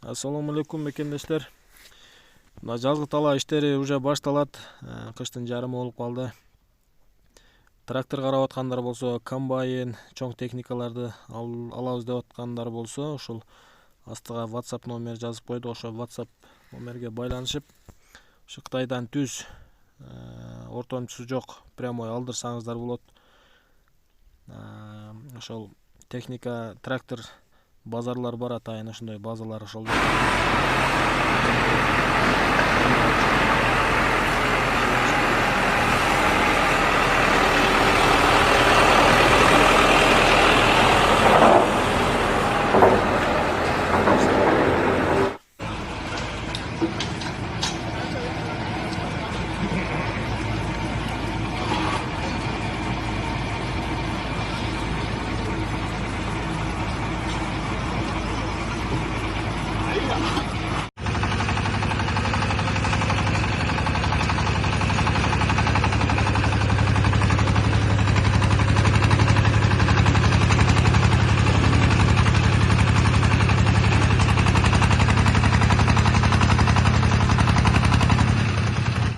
Ассаламу алейкум мекендештер. Мына жазгы талаа иштери уже башталат. Кыштын жарымы болуп калды. Трактор карап аткандар болсо, комбайн, чоң техникаларды алабыз деп аткандар болсо, ушул астыга WhatsApp номер жазып койдук. Ошо WhatsApp номерге байланышып, ушу Кытайдан түз ортомчусу жок прямой алдырсаңыздар болот. Ошол техника, трактор базарлар бар атайын, ошондой базалар ошол.